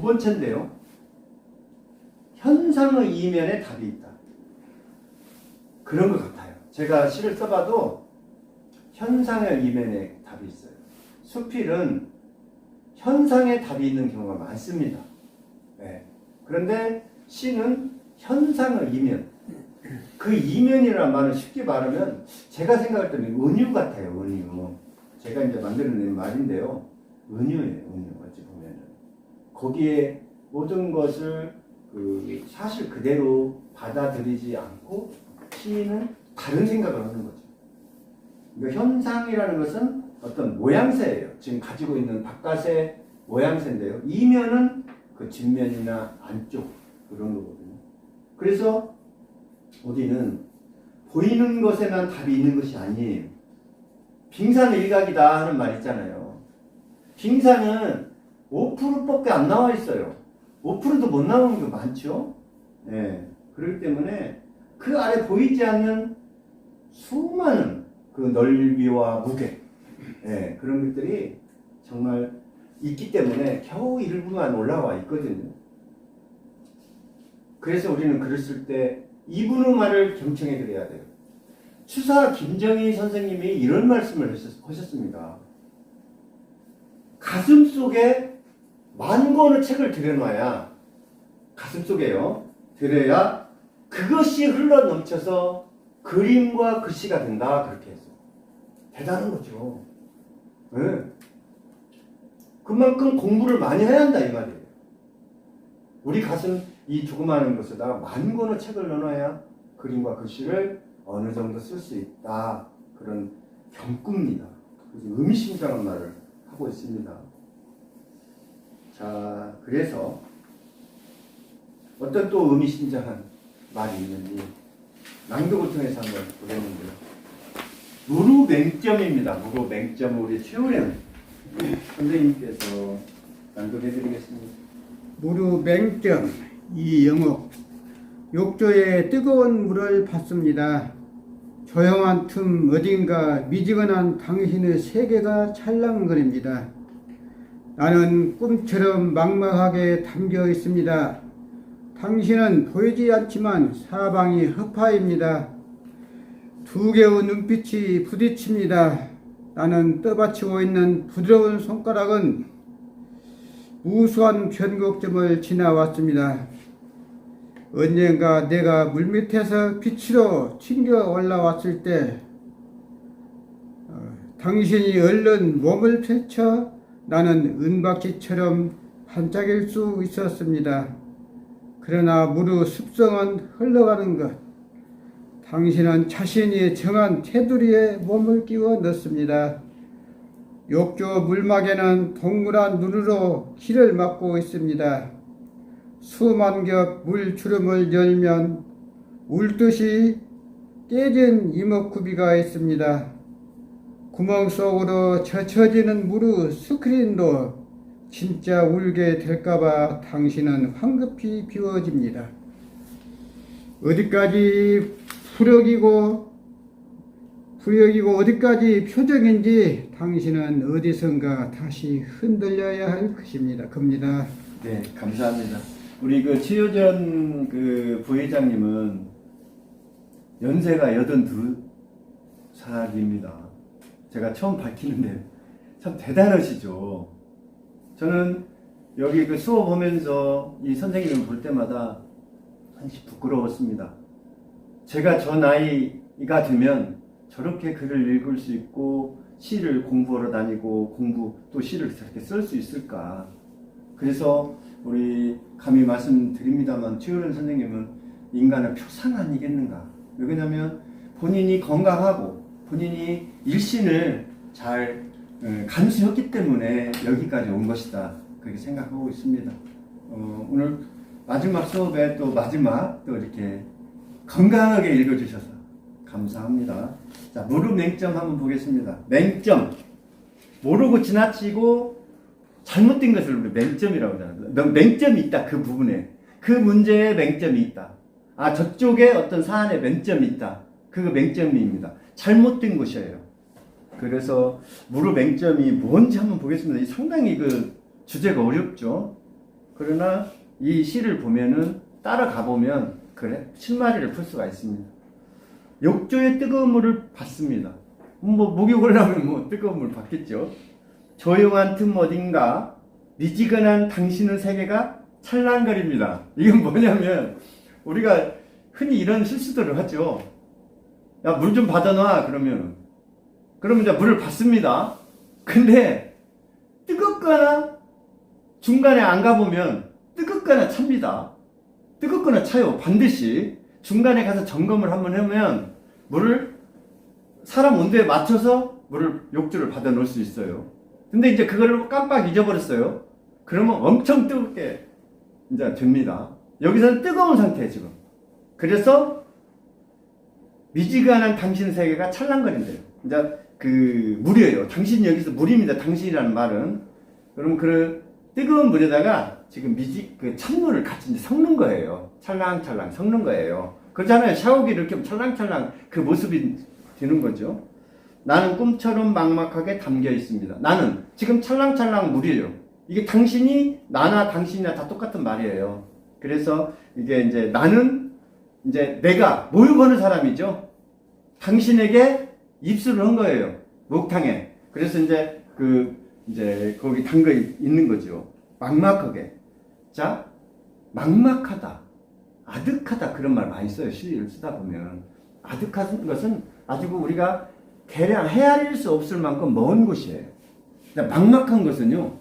번째인데요. 현상의 이면에 답이 있다. 그런 것 같아요. 제가 시를 써봐도 현상의 이면에 답이 있어요. 수필은 현상에 답이 있는 경우가 많습니다. 네. 그런데 시는 현상의 이면. 그 이면이라는 말은 쉽게 말하면 제가 생각할 때는 은유 같아요. 은유. 제가 이제 만들어낸 말인데요. 은유예요. 은유. 어찌 보면은 거기에 모든 것을 그 사실 그대로 받아들이지 않고 시인은 다른 생각을 하는 거죠. 그러니까 현상이라는 것은 어떤 모양새예요. 지금 가지고 있는 바깥의 모양새인데요. 이면은 그 뒷면이나 안쪽 그런 거거든요. 그래서 우리는 보이는 것에만 답이 있는 것이 아니에요. 빙산일각이다 하는 말 있잖아요. 빙산은 5%밖에 안 나와 있어요. 5%도 못 나오는 게 많죠. 네. 그렇기 때문에 그 아래 보이지 않는 수많은 그 넓이와 무게, 네. 그런 것들이 정말 있기 때문에 겨우 일부만 올라와 있거든요. 그래서 우리는 글을 쓸 때 이분의 말을 경청해 드려야 돼요. 추사 김정희 선생님이 이런 말씀을 하셨습니다. 가슴 속에 만 권의 책을 들여놔야, 가슴 속에요, 들여야 그것이 흘러 넘쳐서 그림과 글씨가 된다. 그렇게 했어요. 대단한 거죠. 네. 그만큼 공부를 많이 해야 한다 이 말이에요. 우리 가슴 이 조그마한 것에다 만 권의 책을 넣어놔야 그림과 글씨를 어느 정도 쓸 수 있다. 그런 경구입니다. 그래서 의미심장한 말을 하고 있습니다. 자, 그래서 어떤 또 의미심장한 말이 있는지 낭독을 통해서 한번 보겠는데요. 무르맹점입니다. 무르맹점 우리 최우령 선생님께서 낭독해드리겠습니다. 무르맹점 이영옥. 욕조에 뜨거운 물을 받습니다. 조용한 틈 어딘가 미지근한 당신의 세계가 찰랑거립니다. 나는 꿈처럼 막막하게 담겨 있습니다. 당신은 보이지 않지만 사방이 허파입니다. 두 개의 눈빛이 부딪힙니다. 나는 떠받치고 있는 부드러운 손가락은 무수한 변곡점을 지나왔습니다. 언젠가 내가 물밑에서 빛으로 튕겨 올라왔을 때 당신이 얼른 몸을 펼쳐 나는 은박지처럼 반짝일 수 있었습니다. 그러나 무르 습성은 흘러가는 것. 당신은 자신이 정한 테두리에 몸을 끼워 넣습니다. 욕조 물막에는 동그란 눈으로 길을 막고 있습니다. 수만 겹 물주름을 열면 울듯이 깨진 이목구비가 있습니다. 구멍 속으로 젖혀지는 무르 스크린도 진짜 울게 될까봐 당신은 황급히 비워집니다. 어디까지 부력이고 어디까지 표정인지 당신은 어디선가 다시 흔들려야 할 것입니다. 겁니다. 네, 감사합니다. 우리 그 최효전 그 부회장님은 연세가 82살입니다. 제가 처음 밝히는데 참 대단하시죠. 저는 여기 그 수업하면서 이 선생님을 볼 때마다 한시 부끄러웠습니다. 제가 저 나이가 되면 저렇게 글을 읽을 수 있고 시를 공부하러 다니고 또 시를 저렇게 쓸 수 있을까. 그래서 우리 감히 말씀드립니다만 최효련 선생님은 인간의 표상 아니겠는가. 왜냐하면 본인이 건강하고 본인이 일신을 잘 감수했기 때문에 여기까지 온 것이다. 그렇게 생각하고 있습니다. 오늘 마지막 수업에 또 이렇게 건강하게 읽어주셔서 감사합니다. 자, 무르맹점 한번 보겠습니다. 맹점. 모르고 지나치고 잘못된 것을 우리 맹점이라고 하잖아요. 맹점이 있다. 그 부분에. 그 문제에 맹점이 있다. 아, 저쪽에 어떤 사안에 맹점이 있다. 그거 맹점입니다. 잘못된 것이에요. 그래서 무르맹점이 뭔지 한번 보겠습니다. 상당히 그 주제가 어렵죠. 그러나 이 시를 보면은 따라가 보면 그래 실마리를 풀 수가 있습니다. 욕조의 뜨거운 물을 받습니다. 뭐 목욕을 하면 뭐 뜨거운 물 받겠죠. 조용한 틈 어딘가 미지근한 당신의 세계가 찰랑거립니다. 이건 뭐냐면 우리가 흔히 이런 실수들을 하죠. 야, 물 좀 받아놔. 그러면 이제 물을 받습니다. 근데 뜨겁거나 중간에 안 가보면 뜨겁거나 찹니다. 뜨겁거나 차요. 반드시 중간에 가서 점검을 한번 하면 물을 사람 온도에 맞춰서 물을 욕조를 받아 놓을 수 있어요. 근데 이제 그걸 깜빡 잊어버렸어요. 그러면 엄청 뜨겁게 이제 됩니다. 여기서는 뜨거운 상태예요, 지금. 그래서 미지근한 당신 세계가 찰랑거린대요. 이제 그 물이에요. 당신이 여기서 물입니다. 당신이라는 말은. 그럼 그 뜨거운 물에다가 지금 그 찬물을 같이 이제 섞는 거예요. 찰랑찰랑 섞는 거예요. 그렇잖아요. 샤워기를 이렇게 찰랑찰랑 그 모습이 되는 거죠. 나는 꿈처럼 막막하게 담겨 있습니다. 나는 지금 찰랑찰랑 물이에요. 이게 당신이 나나 당신이나 다 똑같은 말이에요. 그래서 이게 이제 나는 이제 내가 모욕하는 사람이죠. 당신에게 입술을 한 거예요. 목탕에. 그래서 이제 거기 담겨 있는 거죠. 막막하게. 자, 막막하다, 아득하다 그런 말 많이 써요. 시를 쓰다 보면. 아득한 것은 아주 우리가 대량 헤아릴 수 없을 만큼 먼 곳이에요. 막막한 것은요,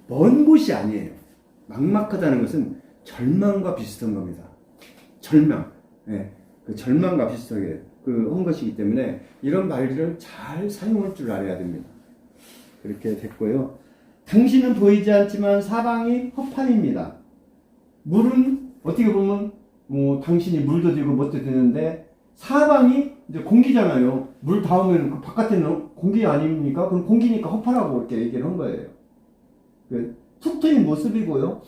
먼 곳이 아니에요. 막막하다는 것은 절망과 비슷한 겁니다. 절망. 네, 그 절망과 비슷하게 한 것이기 때문에 이런 말들을 잘 사용할 줄 알아야 됩니다. 그렇게 됐고요. 당신은 보이지 않지만 사방이 허판입니다. 물은 어떻게 보면 뭐 당신이 물도 되고 뭣도 되는데 사방이 이제 공기잖아요. 물 닿으면 그 바깥에는 공기 아닙니까? 그럼 공기니까 허파라고 이렇게 얘기를 한 거예요. 툭 트인 모습이고요.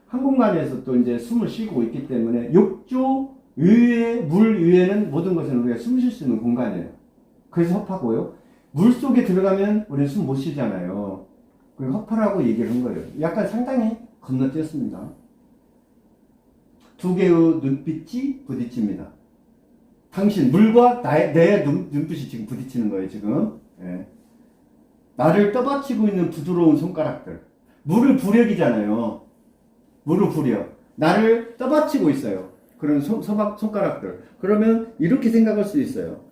한 공간에서 또 이제 숨을 쉬고 있기 때문에 욕조 위에, 물 위에는 모든 것은 우리가 숨 쉴 수 있는 공간이에요. 그래서 허파고요. 물 속에 들어가면 우리는 숨 못 쉬잖아요. 그 허파라고 얘기를 한 거예요. 약간 상당히 건너뛰었습니다. 두 개의 눈빛이 부딪힙니다. 당신, 물과 내 눈빛이 지금 부딪히는 거예요, 지금. 예. 나를 떠받치고 있는 부드러운 손가락들. 물을 부력이잖아요. 물을 부력. 나를 떠받치고 있어요. 그런 손가락들. 그러면 이렇게 생각할 수 있어요.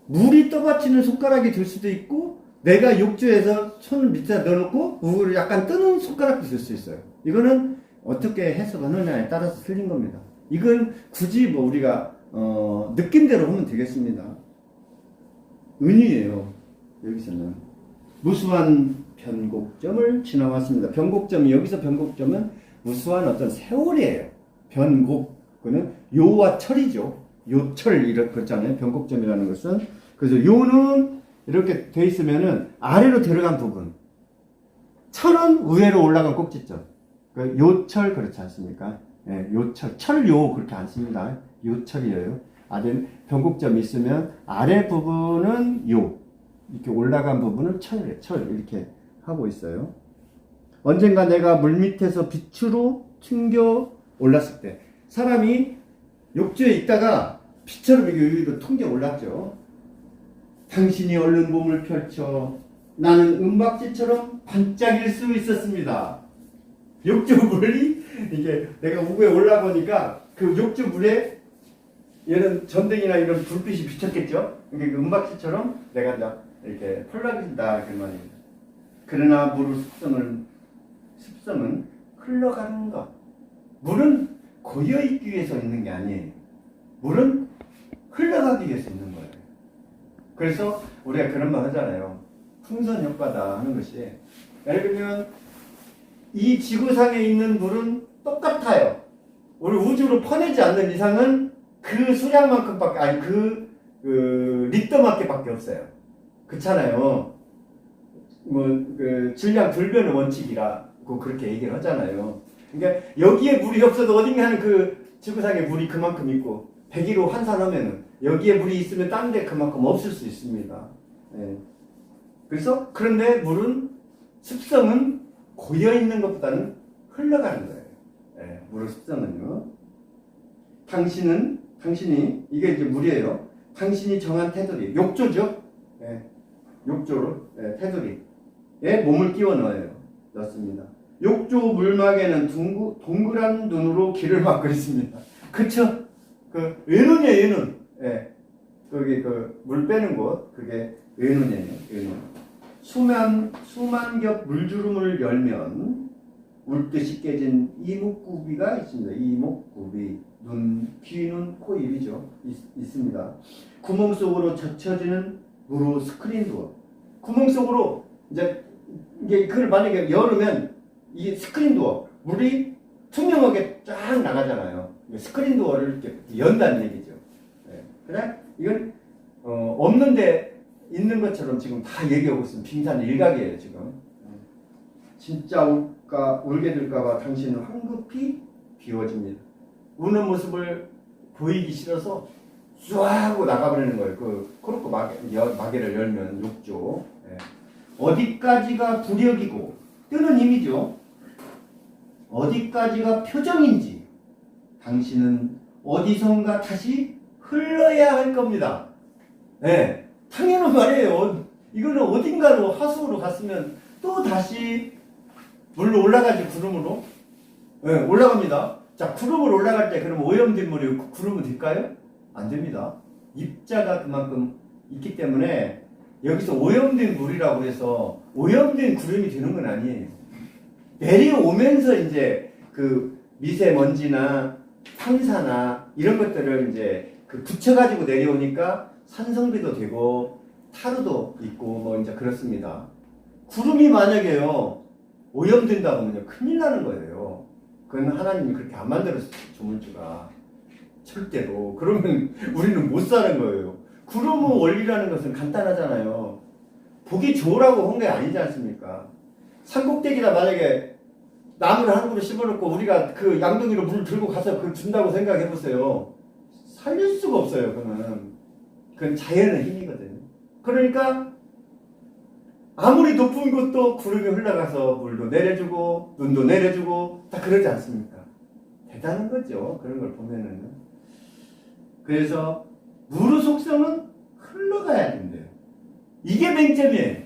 물이 떠받치는 손가락이 될 수도 있고, 내가 욕조에서 손을 밑에 넣어놓고, 물을 약간 뜨는 손가락도 될 수 있어요. 이거는 어떻게 해석하느냐에 따라서 틀린 겁니다. 이건 굳이 뭐 우리가, 느낌대로 하면 되겠습니다. 은유예요. 여기서는. 무수한 변곡점을 지나왔습니다. 변곡점이, 여기서 변곡점은 무수한 어떤 세월이에요. 변곡, 그는 요와 철이죠. 요철, 이렇게 그렇잖아요. 변곡점이라는 것은. 그래서 요는 이렇게 돼 있으면은 아래로 들어간 부분. 철은 위로 올라간 꼭지점. 그 요철, 그렇지 않습니까? 예, 요철. 철요, 그렇게 안 씁니다. 요철이에요. 아래 변곡점이 있으면 아래 부분은 요. 이렇게 올라간 부분은 철, 이렇게 하고 있어요. 언젠가 내가 물밑에서 빛으로 튕겨 올랐을 때, 사람이 욕조에 있다가 빛처럼 위로 튕겨 올랐죠. 당신이 얼른 몸을 펼쳐 나는 은박지처럼 반짝일 수 있었습니다. 욕조 물이 이게 내가 우에 올라보니까 그 욕조 물에 얘는 전등이나 이런 불빛이 비쳤겠죠. 이게 그 은박지처럼 내가 이렇게 펄락인다 그 말입니다. 그러나 물의 습성은 흘러가는 것. 물은 고여있기 위해서 있는 게 아니에요. 물은 흘러가기 위해서 있는 거예요. 그래서 우리가 그런 말 하잖아요. 풍선 효과다 하는 것이, 예를 들면 이 지구상에 있는 물은 똑같아요. 우리 우주로 퍼내지 않는 이상은 그 수량만큼밖에, 아니 그 리터만큼밖에 없어요. 그렇잖아요. 그 질량 돌변의 원칙이라고 그렇게 얘기를 하잖아요. 그러니까 여기에 물이 없어도 어딘가는 그 지구상에 물이 그만큼 있고 100km 환산하면은 여기에 물이 있으면 딴 데 그만큼 없을 수 있습니다. 예. 그래서 그런데 물은 습성은 고여 있는 것보다는 흘러가는 거예요. 예, 물의 습성은요. 당신이 이게 이제 물이에요. 당신이 정한 테두리, 욕조죠. 예, 욕조로 테두리에 몸을 끼워 넣습니다. 욕조 물막에는 동그란 눈으로 길을 막고 있습니다. 그쵸? 그 외눈이에요, 외눈. 예, 거기 그 물 빼는 곳, 그게 외눈이에요, 외눈. 수만 겹 물주름을 열면 울듯이 깨진 이목구비가 있습니다. 이목구비, 눈, 귀, 눈, 코, 입이죠. 있습니다. 구멍 속으로 젖혀지는 무로 스크린 도어. 구멍 속으로 이제 이게 그걸 만약에 열으면 이 스크린 도어 물이 투명하게 쫙 나가잖아요. 스크린 도어를 이렇게 연다는 얘기죠. 네. 그래? 이건 없는데 있는 것처럼 지금 다 얘기하고 있으면 빙산 일각이에요 지금. 진짜 울게 될까봐 당신은 황급히 비워집니다. 우는 모습을 보이기 싫어서 쏴 하고 나가버리는 거예요. 그렇고 마개를 열면 욕조. 예. 어디까지가 부력이고 뜨는 힘이죠. 어디까지가 표정인지 당신은 어디선가 다시 흘러야 할 겁니다. 예. 당연한 말이에요. 이거는 어딘가로 하수로 갔으면 또 다시 물로 올라가지, 구름으로. 예, 올라갑니다. 자, 구름으로 올라갈 때 그러면 오염된 물이 구름은 될까요? 안 됩니다. 입자가 그만큼 있기 때문에 여기서 오염된 물이라고 해서 오염된 구름이 되는 건 아니에요. 내려오면서 이제 그 미세먼지나 황사나 이런 것들을 이제 그 붙여가지고 내려오니까 산성비도 되고 타르도 있고 뭐 이제 그렇습니다. 구름이 만약에요 오염된다 보면요 큰일 나는 거예요. 그건 하나님이 그렇게 안 만들었어요. 조물주가 절대로. 그러면 우리는 못 사는 거예요. 구름의 원리라는 것은 간단하잖아요. 보기 좋으라고 한 게 아니지 않습니까? 산꼭대기다 만약에 나무를 한 그루 심어놓고 우리가 그 양동이로 물 들고 가서 그걸 준다고 생각해 보세요. 살릴 수가 없어요. 그건 자연의 힘이거든요. 그러니까 아무리 높은 곳도 구름이 흘러가서 물도 내려주고 눈도 내려주고 다 그러지 않습니까? 대단한 거죠. 그런 걸 보면은. 그래서 물의 속성은 흘러가야 된대요. 이게 맹점이에요.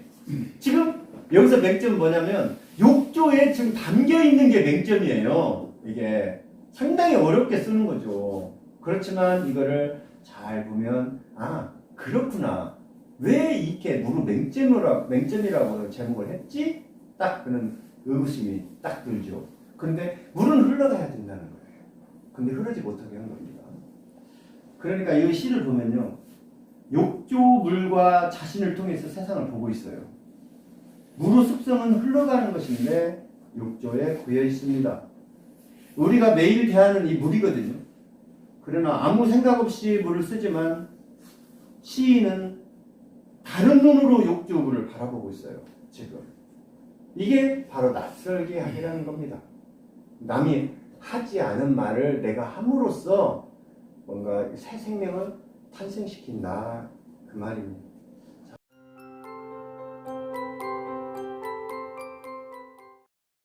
지금 여기서 맹점은 뭐냐면 욕조에 지금 담겨있는 게 맹점이에요. 이게 상당히 어렵게 쓰는 거죠. 그렇지만 이거를 잘 보면 아 그렇구나. 왜 이렇게 물을 맹점이라고 제목을 했지? 딱 그런 의구심이 딱 들죠. 그런데 물은 흘러가야 된다는 거예요. 근데 흐르지 못하게 한 겁니다. 그러니까 이 시를 보면요. 욕조 물과 자신을 통해서 세상을 보고 있어요. 물의 습성은 흘러가는 것인데 욕조에 고여 있습니다. 우리가 매일 대하는 이 물이거든요. 그러나 아무 생각 없이 물을 쓰지만 시인은 다른 눈으로 욕조 물을 바라보고 있어요. 지금. 이게 바로 낯설게 하기라는 겁니다. 남이 하지 않은 말을 내가 함으로써 뭔가 새 생명을 탄생시킨다. 그 말입니다.